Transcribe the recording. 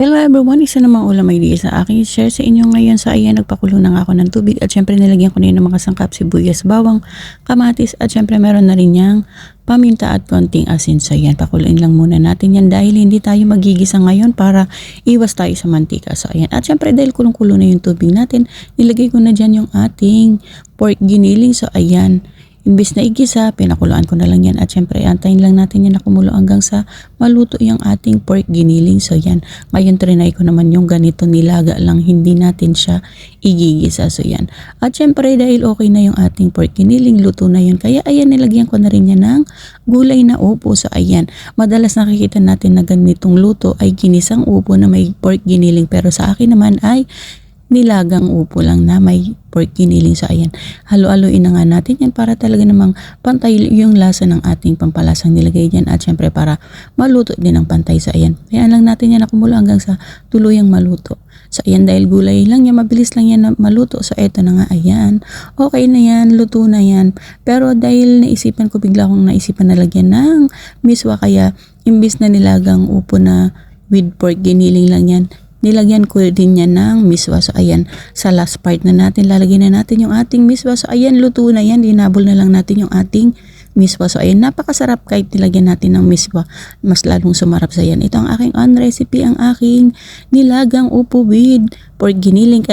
Hello everyone, isa namang ulam idea sa akin share sa inyo ngayon. So ayan, nagpakulo na nga ako ng tubig at syempre nilagyan ko na yun ng mga sangkap, sibuyas, bawang, kamatis at syempre meron na rin yang paminta at konting asin. So ayan, pakuluin lang muna natin yan dahil hindi tayo magigisa ngayon para iwas tayo sa mantika. So ayan, at syempre dahil kulong-kulo na yung tubig natin, nilagay ko na dyan yung ating pork giniling. So ayan, imbis na igisa, pinakuluan ko na lang yan at syempre antayin lang natin yan na kumulo hanggang sa maluto yung ating pork giniling. So yan, ngayon trinay ko naman yung ganito nilaga lang, hindi natin siya igigisa. So yan, at syempre dahil okay na yung ating pork giniling, luto na yun, kaya ayan nilagyan ko na rin yan ng gulay na upo. So ayan, madalas nakikita natin na ganitong luto ay ginisang upo na may pork giniling, pero sa akin naman ay nilagang upo lang na may pork giniling. So ayan, halo-haloin na nga natin yan para talaga namang pantay yung lasa ng ating pampalasang nilagay dyan at syempre para maluto din ng pantay. So ayan, kaya lang natin yan nakumulo hanggang sa tuluyang maluto. So ayan, dahil gulay lang yan, mabilis lang yan na maluto. So eto na nga, ayan, okay na yan, luto na yan. Pero dahil naisipan ko, bigla akong naisipan na lagyan ng miswa, kaya imbis na nilagang upo na with pork giniling lang yan, nilagyan ko din yan ng miswa. So ayan, sa last part na natin, lalagyan na natin yung ating miswa. So ayan, luto na yan, dinabol na lang natin yung ating miswa. So ayan, napakasarap kahit nilagyan natin ng miswa, mas lalong sumarap sa yan. Ito ang aking on recipe, ang aking nilagang upo with pork giniling.